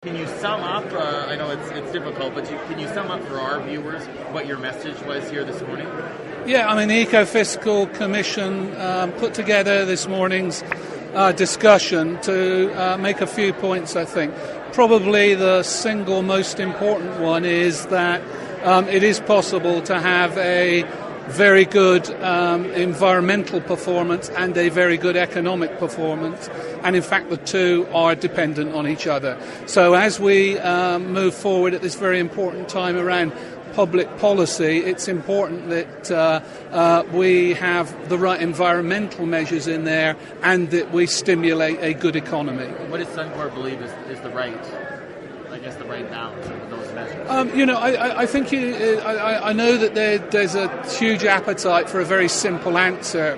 Can you sum up, I know it's difficult, but can you sum up for our viewers what your message was here this morning? Yeah, I mean, the Eco-Fiscal Commission put together this morning's discussion to make a few points, I think. Probably the single most important one is that it is possible to have a very good environmental performance and a very good economic performance, and in fact the two are dependent on each other. So as we move forward at this very important time around public policy, it's important that we have the right environmental measures in there and that we stimulate a good economy. What does Suncor believe is the right balance of those measures? I think I know that there's a huge appetite for a very simple answer.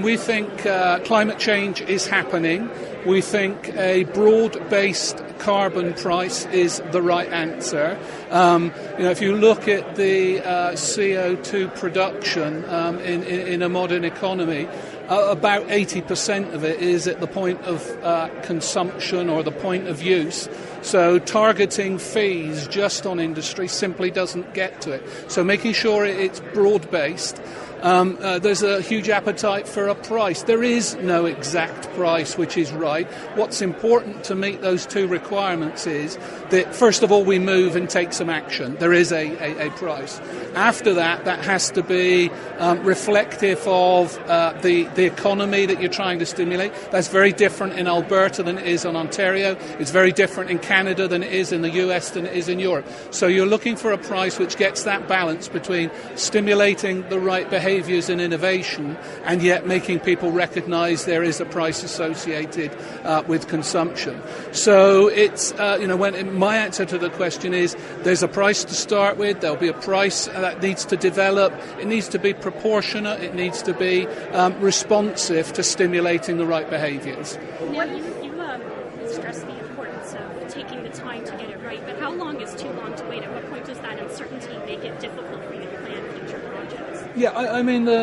We think climate change is happening. We think a broad-based carbon price is the right answer. If you look at the CO2 production in a modern economy, about 80% of it is at the point of consumption or the point of use. So targeting fees just on industry simply doesn't get to it. So making sure it's broad-based. There's a huge appetite for a price. There is no exact price which is right. What's important to meet those two requirements is that, first of all, we move and take some action. There is a price. After that has to be reflective of the economy that you're trying to stimulate. That's very different in Alberta than it is in Ontario. It's very different in Canada than it is in the US than it is in Europe. So you're looking for a price which gets that balance between stimulating the right behaviours and innovation and yet making people recognise there is a price associated with consumption. So it's, my answer to the question is there's a price to start with, there'll be a price that needs to develop, it needs to be proportionate, it needs to be responsive to stimulating the right behaviours. Now, you stress the importance of taking the time to get it right, but how long is too long to wait? At what point does that uncertainty make it difficult for you to plan future projects? Yeah,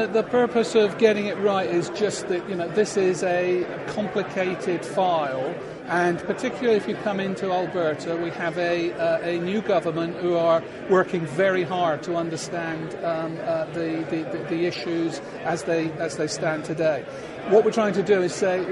the purpose of getting it right is just that, this is a complicated file, and particularly if you come into Alberta, we have a new government who are working very hard to understand the issues as they stand today. What we're trying to do is say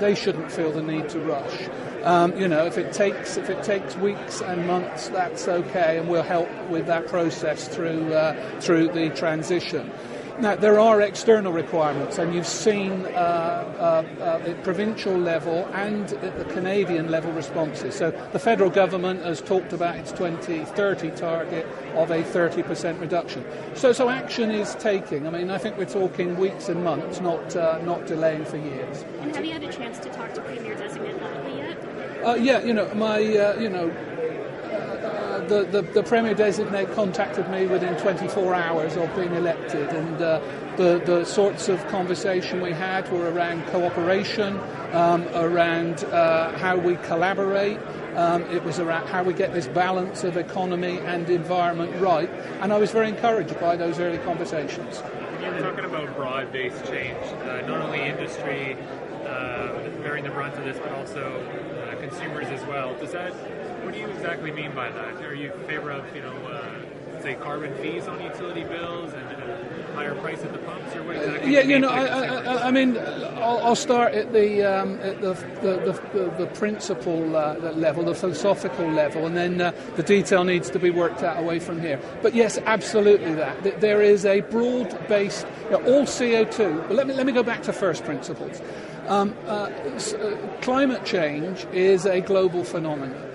they shouldn't feel the need to rush. If it takes weeks and months, that's okay, and we'll help with that process through the transition. Now, there are external requirements, and you've seen at provincial level and at the Canadian level responses. So the federal government has talked about its 2030 target of a 30% reduction. So action is taking. I think we're talking weeks and months, not delaying for years. And have you had a chance to talk to Premier Designate Lockley yet? The Premier Designate contacted me within 24 hours of being elected, and the sorts of conversation we had were around cooperation, around how we collaborate. It was around how we get this balance of economy and environment right, and I was very encouraged by those early conversations. You're talking about broad-based change, not only industry bearing the brunt of this, but also consumers as well. What do you exactly mean by that? Are you in favor of, say, carbon fees on utility bills and a higher price at the pumps, or what exactly? I'll start at the principle level, the philosophical level, and then the detail needs to be worked out away from here. But yes, absolutely that there is a broad-based, all CO2. But let me go back to first principles. Climate change is a global phenomenon.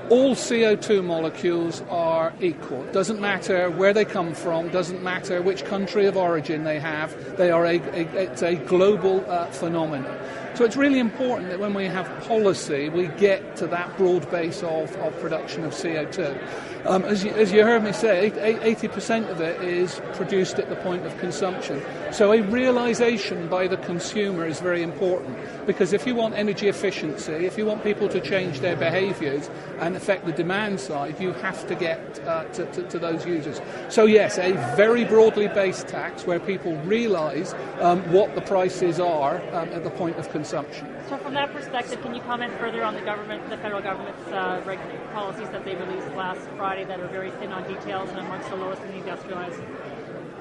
All CO2 molecules are equal. Doesn't matter where they come from, doesn't matter which country of origin they have, it's a global phenomenon. So it's really important that when we have policy, we get to that broad base of production of CO2. As you heard me say, 80% of it is produced at the point of consumption. So a realisation by the consumer is very important, because if you want energy efficiency, if you want people to change their behaviours and affect the demand side, you have to get to those users. So yes, a very broadly based tax where people realise what the prices are at the point of consumption. So from that perspective, can you comment further on the federal government's policies that they released last Friday that are very thin on details and amongst the lowest in the industrialized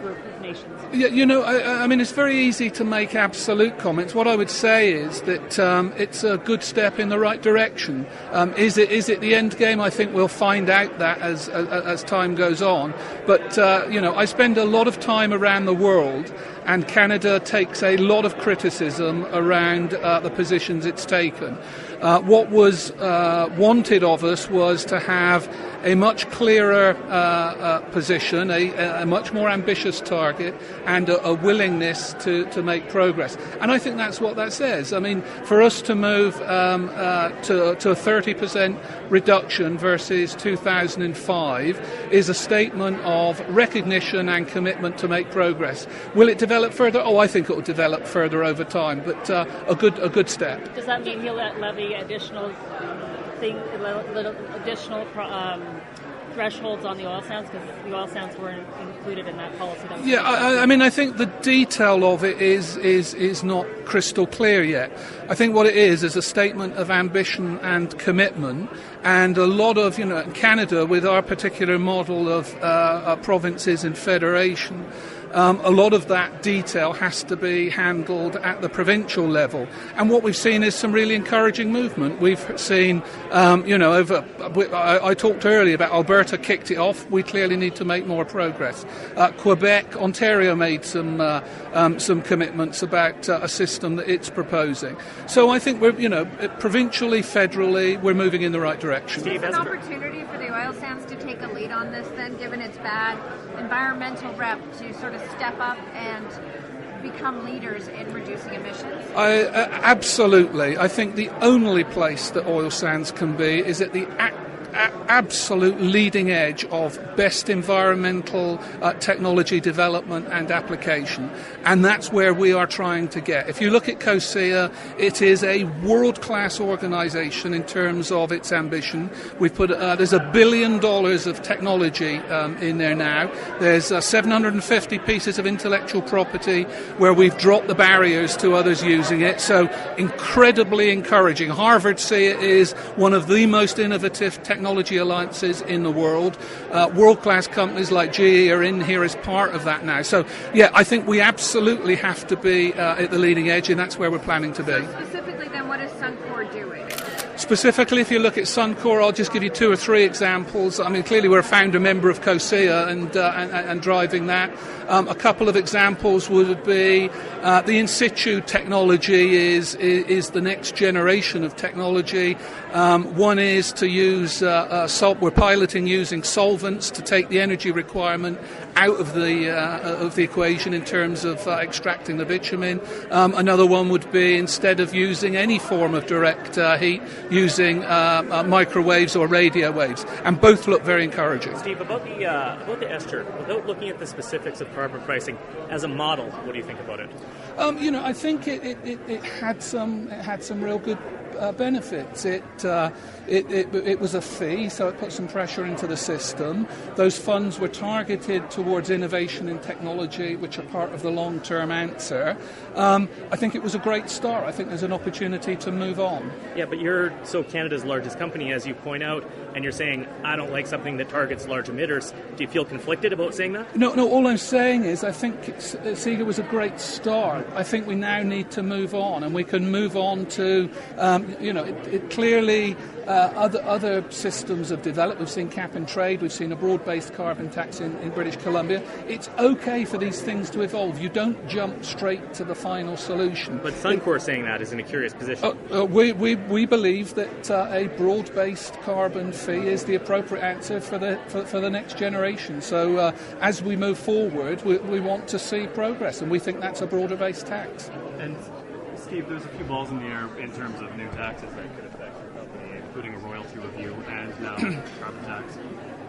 group of nations? Yeah, I mean, it's very easy to make absolute comments. What I would say is that it's a good step in the right direction. Is it the end game? I think we'll find out that as time goes on. But I spend a lot of time around the world, and Canada takes a lot of criticism around the positions it's taken. What was wanted of us was to have a much clearer position, a much more ambitious target, and a willingness to make progress. And I think that's what that says. I mean, for us to move to a 30% reduction versus 2005 is a statement of recognition and commitment to make progress. Will it develop further? Oh, I think it will develop further over time, but a good step. Does that mean he'll levy additional thresholds on the oil sands, because the oil sands were included in that policy? I mean, I think the detail of it is not crystal clear yet. I think what it is a statement of ambition and commitment, and a lot of, Canada, with our particular model of provinces and federation, a lot of that detail has to be handled at the provincial level. And what we've seen is some really encouraging movement. We've seen, I talked earlier about Alberta kicked it off. We clearly need to make more progress. Quebec, Ontario made some commitments about a system that it's proposing. So I think we're, provincially, federally, we're moving in the right direction. Is there an opportunity for the oil sands to take a lead on this then, given its bad environmental rep, to sort of step up and become leaders in reducing emissions? Absolutely. I think the only place that oil sands can be is at the absolute leading edge of best environmental technology development and application, and that's where we are trying to get. If you look at COSIA, it is a world-class organisation in terms of its ambition. We've put there's $1 billion of technology in there now. There's 750 pieces of intellectual property where we've dropped the barriers to others using it. So incredibly encouraging. Harvard see it is one of the most innovative technology alliances in the world. World-class companies like GE are in here as part of that now. So, I think we absolutely have to be at the leading edge, and that's where we're planning to be. So specifically, then, what is Suncor doing? Specifically, if you look at Suncor, I'll just give you 2 or 3 examples. I mean, clearly we're a founder member of COSIA and driving that. A couple of examples would be the in situ technology is the next generation of technology. One is to use we're piloting using solvents to take the energy requirement out of the equation in terms of extracting the bitumen. Another one would be, instead of using any form of direct heat, using microwaves or radio waves, and both look very encouraging. Steve, about the ester, without looking at the specifics of carbon pricing, as a model, what do you think about it? I think it had some real good benefits. It was a fee, so it put some pressure into the system. Those funds were targeted towards innovation in technology, which are part of the long-term answer. I think it was a great start. I think there's an opportunity to move on. Yeah, but you're Canada's largest company, as you point out, and you're saying, I don't like something that targets large emitters. Do you feel conflicted about saying that? No, all I'm saying is I think CEGA was a great start. I think we now need to move on, and we can move on to, it clearly... Other systems have developed. We've seen cap and trade. We've seen a broad-based carbon tax in British Columbia. It's okay for these things to evolve. You don't jump straight to the final solution. But Suncor saying that is in a curious position. We believe that a broad-based carbon fee is the appropriate answer for the next generation. So as we move forward, we want to see progress, and we think that's a broader-based tax. And Steve, there's a few balls in the air in terms of new taxes that could affect your company, including a royalty review and now carbon tax.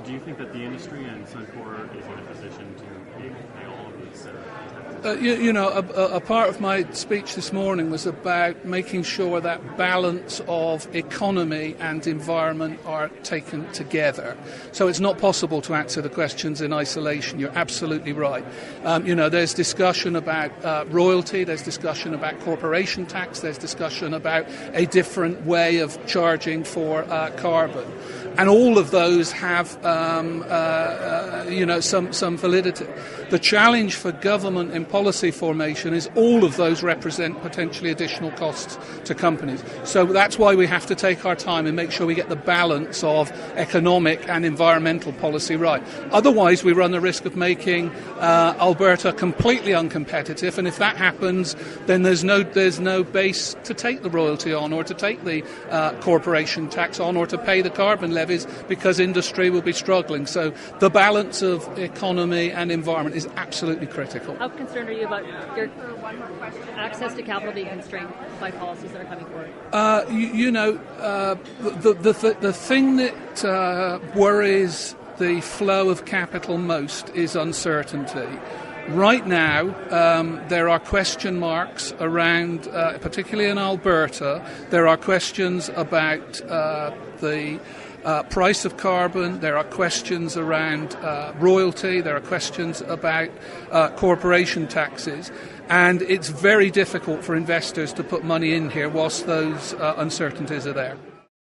do you think that the industry and Suncor is in a position to pay all of these a part of my speech this morning was about making sure that balance of economy and environment are taken together. So it's not possible to answer the questions in isolation. You're absolutely right. There's discussion about royalty, there's discussion about corporation tax, there's discussion about a different way of charging for carbon. And all of those have, some validity. The challenge for government in policy formation is all of those represent potentially additional costs to companies. So that's why we have to take our time and make sure we get the balance of economic and environmental policy right. Otherwise, we run the risk of making Alberta completely uncompetitive. And if that happens, then there's no base to take the royalty on, or to take the corporation tax on, or to pay the carbon levies, because industry will be struggling. So the balance of economy and environment is absolutely critical. How concerned are you about your access to capital being constrained by policies that are coming forward? The thing that worries the flow of capital most is uncertainty. Right now, there are question marks around, particularly in Alberta, there are questions about the price of carbon, there are questions around royalty, there are questions about corporation taxes, and it's very difficult for investors to put money in here whilst those uncertainties are there.